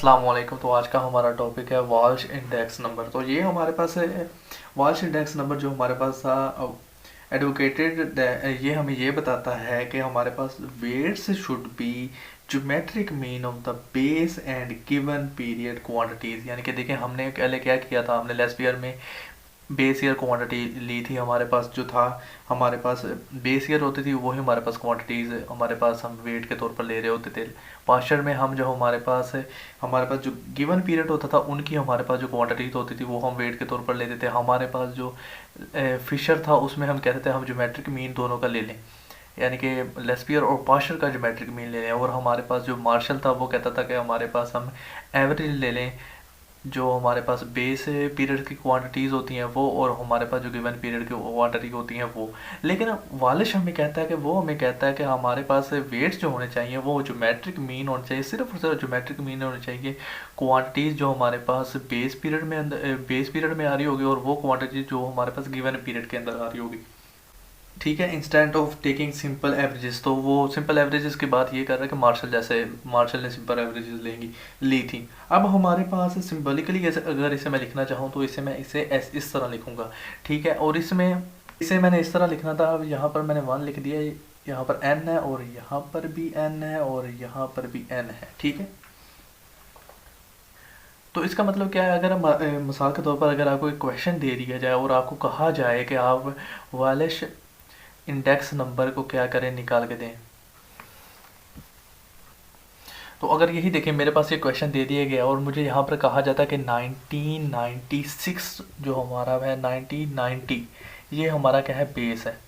अस्सलाम वालेकुम। तो आज का हमारा टॉपिक है वाल्श इंडेक्स नंबर। तो ये हमारे पास है वाल्श इंडेक्स नंबर जो हमारे पास था एडवोकेटेड, ये हमें ये बताता है कि हमारे पास weights should be geometric mean of the base and given period quantities. यानी कि देखिए हमने पहले क्या किया था, हमने लेस ईयर में बेस ईयर क्वांटिटी ली थी। हमारे पास जो था, हमारे पास बेस ईयर होती थी वही हमारे पास क्वांटिटीज़ हमारे पास हम वेट के तौर पर ले रहे होते थे। पास्चर में हम जो हमारे पास जो गिवन पीरियड होता था उनकी हमारे पास जो क्वांटिटीज होती थी वो हम वेट के तौर पर लेते थे। हमारे पास जो फिशर था उसमें हम कहते थे हम ज्योमेट्रिक मीन दोनों का ले लें, यानी कि लेस्पियर और पास्चर का ज्योमेट्रिक मीन ले लें। और हमारे पास जो मार्शल था वो कहता था कि हमारे पास हम एवरेज ले लें, जो हमारे पास बेस पीरियड की क्वांटिटीज़ होती हैं वो, और हमारे पास जो गिवन पीरियड की क्वांटिटी होती हैं वो। लेकिन वालिश हमें कहता है कि हमारे पास वेट्स जो होने चाहिए वो ज्योमेट्रिक मीन होने चाहिए, सिर्फ और सिर्फ ज्योमेट्रिक मीन होने चाहिए। क्वांटिटीज़ जो हमारे पास बेस पीरियड में आ रही होगी और वो क्वांटिटी जो हमारे पास गिवन पीरियड के अंदर आ रही होगी, ठीक है। Instant of taking simple averages, तो वो सिंपल एवरेजेस की बात ये कर रहा है कि मार्शल ने सिंपल एवरेजेस ली थी। अब हमारे पास सिंबलिकली अगर इसे मैं लिखना चाहूँ तो इसे इस तरह लिखूंगा, ठीक है। और इसे मैंने इस तरह लिखना था। अब यहाँ पर मैंने 1 लिख दिया, यहाँ पर n है और यहाँ पर भी n है और यहाँ पर भी n है, ठीक है। तो इसका मतलब क्या है, अगर हम मिसाल के तौर पर अगर आपको एक क्वेश्चन दे दिया जाए और आपको कहा जाए कि आप वालिश इंडेक्स नंबर को क्या करें, निकाल के दें। तो अगर यही देखें, मेरे पास ये क्वेश्चन दे दिया गया और मुझे यहाँ पर कहा जाता है कि 1996 जो हमारा है 1990, ये हमारा क्या है, बेस है।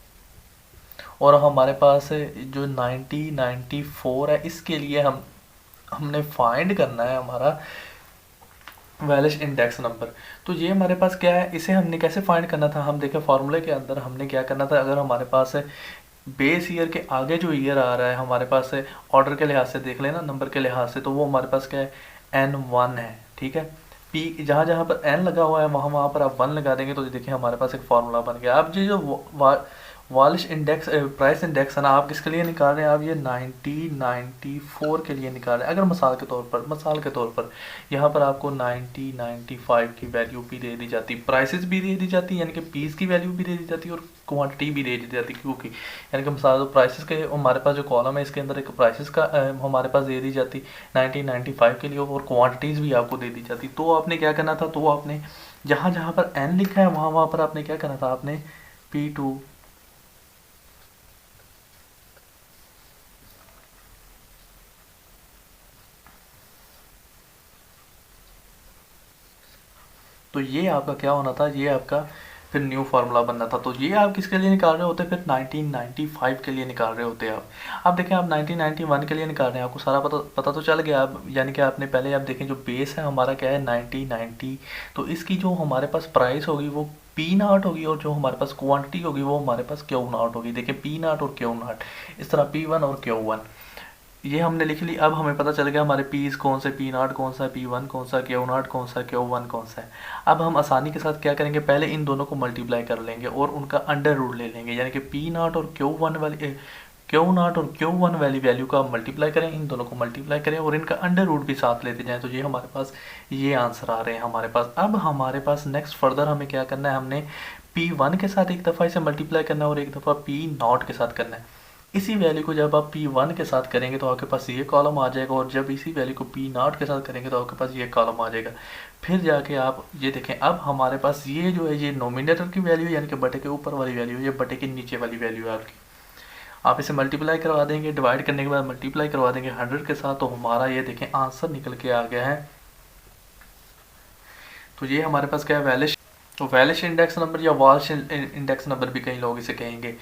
और हमारे पास जो 1994 है इसके लिए हमने फाइंड करना है हमारा वैलिश इंडेक्स नंबर। तो ये हमारे पास क्या है, इसे हमने कैसे फाइंड करना था, हम देखें फार्मूले के अंदर हमने क्या करना था। अगर हमारे पास बेस ईयर के आगे जो ईयर आ रहा है हमारे पास ऑर्डर के लिहाज से देख लेना, नंबर के लिहाज से, तो वो हमारे पास क्या है, N1 है, ठीक है। पी जहाँ जहाँ पर N लगा हुआ है वहाँ वहाँ पर आप 1 लगा देंगे तो देखिए हमारे पास एक फार्मूला बन गया। अब ये जो वालिश इंडेक्स प्राइस इंडेक्स है ना, आप किसके लिए निकाल रहे हैं, आप ये 1994 के लिए निकाल रहे हैं। अगर मिसाल के तौर पर यहाँ पर आपको 1995 की वैल्यू भी दे दी जाती, प्राइसेस भी दे दी जाती, यानी कि पीस की वैल्यू भी दे दी जाती और क्वांटिटी भी दे दी जाती, क्योंकि यानी कि मिसाल प्राइसेस के हमारे पास जो कॉलम है इसके अंदर एक प्राइसेस का हमारे पास दे दी जाती 1995 के लिए, और क्वांटिटीज़ भी आपको दे दी जाती। तो आपने क्या करना था, तो आपने जहाँ जहाँ पर n लिखा है वहाँ वहाँ पर आपने क्या करना था, आपने P2 तो ये आपका क्या होना था, ये आपका फिर न्यू फार्मूला बनना था। तो ये आप किसके लिए निकाल रहे होते, फिर 1995 के लिए निकाल रहे होते आप। अब देखें आप 1991 के लिए निकाल रहे हैं, आपको सारा पता तो चल गया। अब यानी कि आपने पहले आप देखें जो बेस है हमारा क्या है 1990, तो इसकी जो हमारे पास प्राइस होगी वो P0 होगी, और जो हमारे पास क्वांटिटी होगी वो हमारे पास Q0 होगी। देखिए P0 और Q0 इस तरह P1 और Q1 ये हमने लिख ली। अब हमें पता चल गया हमारे पीस कौन से, P0 कौन सा, P1 कौन सा, Q0 कौन सा, Q1 कौन सा है। अब हम आसानी के साथ क्या करेंगे, पहले इन दोनों को मल्टीप्लाई कर लेंगे और उनका अंडर रूट ले लेंगे, यानी कि P0 और Q1 वाली वैल्यू का मल्टीप्लाई करें, इन दोनों को मल्टीप्लाई करें और इनका अंडर रूट भी साथ लेते जाएं। तो ये हमारे पास ये आंसर आ रहे हैं हमारे पास। अब हमारे पास नेक्स्ट फर्दर हमें क्या करना है, हमने P1 के साथ एक दफ़ा इसे मल्टीप्लाई करना है और एक दफ़ा P0 के साथ करना है। इसी वैल्यू को जब आप P1 के साथ करेंगे तो आपके पास ये कॉलम आ जाएगा, और जब इसी वैल्यू को P0 के साथ करेंगे तो आपके पास ये कॉलम आ जाएगा। फिर जाके आप ये देखें, अब हमारे पास ये जो है ये नोमिनेटर की वैल्यू, यानी कि बटे के ऊपर वाली वैल्यू, ये बटे के नीचे वाली वैल्यू है आपकी। आप इसे मल्टीप्लाई करवा देंगे, डिवाइड करने के बाद मल्टीप्लाई करवा देंगे 100 के साथ, तो हमारा ये देखें आंसर निकल के आ गया है। तो ये हमारे पास क्या है, वैलिश इंडेक्स नंबर या वाल्श इंडेक्स नंबर भी कई लोग इसे कहेंगे।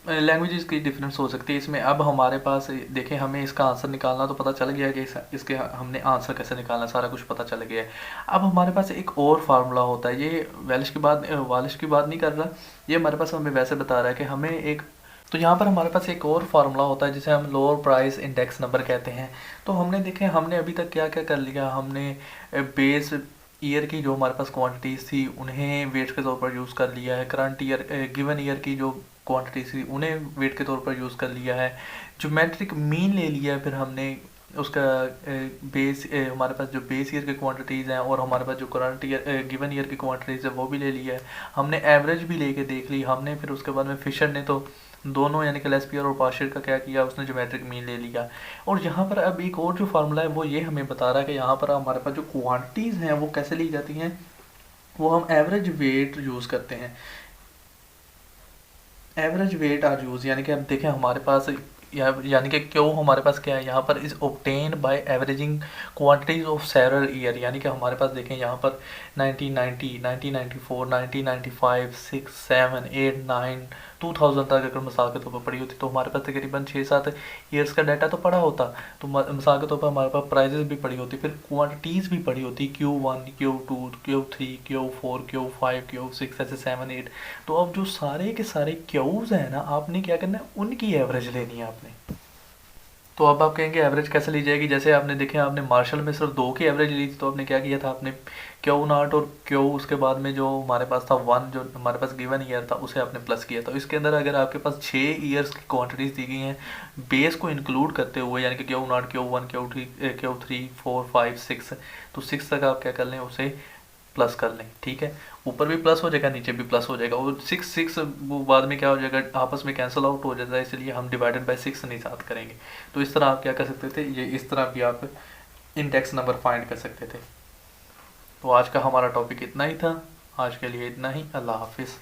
लैंग्वेजेस की डिफरेंस हो सकती है इसमें। अब हमारे पास देखें, हमें इसका आंसर निकालना तो पता चल गया कि इसके हमने आंसर कैसे निकालना, सारा कुछ पता चल गया है। अब हमारे पास एक और फार्मूला होता है, ये वालिश की बात नहीं कर रहा, ये हमारे पास हमें वैसे बता रहा है कि हमें एक, तो यहाँ पर हमारे पास एक और फार्मूला होता है जिसे हम लोअर प्राइस इंडेक्स नंबर कहते हैं। तो हमने देखें हमने अभी तक क्या क्या कर लिया, हमने बेस ईयर की जो हमारे पास क्वांटिटीज़ थी उन्हें वेट के तौर पर यूज़ कर लिया है, करंट ईयर गिवन ईयर की जो क्वांटिटीज़ थी उन्हें वेट के तौर पर यूज़ कर लिया है, ज्योमेट्रिक मीन ले लिया है, फिर हमने उसका बेस हमारे पास जो बेस ईयर की क्वांटिटीज़ हैं और हमारे पास जो करंट ईयर गिवन ईयर की क्वांटिटीज़ है वो भी ले लिया है हमने, एवरेज भी लेके देख ली हमने। फिर उसके बाद में फिशर ने तो दोनों यानी कि लेस्पियर और पाश्चर का क्या किया, उसने ज्योमेट्रिक मीन ले लिया। और यहाँ पर अब एक और जो फार्मूला है वो ये हमें बता रहा है कि यहाँ पर हमारे पास जो क्वांटिटीज़ हैं वो कैसे ली जाती हैं, वो हम एवरेज वेट यूज़ करते हैं। एवरेज वेट आर यूज, यानी कि अब देखें हमारे पास यानी कि क्यों हमारे पास क्या है यहाँ पर, is obtain bye averaging quantities of several year. यानी कि हमारे पास देखें यहाँ पर 1990, 1994, 1995, 6, 7, 8, 9, 2000 तक अगर मिसाल के तौर पर पड़ी होती तो हमारे पास तकरीबन 6-7 ईयर्स का डाटा तो पड़ा होता। तो मिसाल के तौर पर हमारे पास प्राइजेस भी पड़ी होती, फिर क्वांटिटीज़ भी पड़ी होती, Q1, Q2, Q3, Q4, Q5, Q6, ऐसे 7, 8। तो अब जो सारे के सारे क्यूज हैं ना, आपने क्या करना है, उनकी एवरेज लेनी है आपने। तो अब आप कहेंगे एवरेज कैसे ली जाएगी, जैसे आपने देखे आपने मार्शल में सिर्फ 2 की एवरेज ली थी, तो आपने क्या किया था, आपने क्यू नॉट और क्यू उसके बाद में जो हमारे पास था 1 जो हमारे पास गिवन ईयर था उसे आपने प्लस किया। तो इसके अंदर अगर आपके पास 6 ईयर्स की क्वांटिटीज़ दी गई हैं बेस को इंक्लूड करते हुए, यानी कि क्यू नॉट, Q1, Q3, 4, 5, 6, तो 6 तक आप क्या कर लें, उसे प्लस कर लें। ठीक है, ऊपर भी प्लस हो जाएगा नीचे भी प्लस हो जाएगा, और 6 वो बाद में क्या हो जाएगा, आपस में कैंसिल आउट हो जाता है, इसलिए हम डिवाइडेड बाय 6 नहीं साथ करेंगे। तो इस तरह आप क्या कर सकते थे, ये इस तरह भी आप इंडेक्स नंबर फाइंड कर सकते थे। तो आज का हमारा टॉपिक इतना ही था, आज के लिए इतना ही। अल्लाह हाफिज़।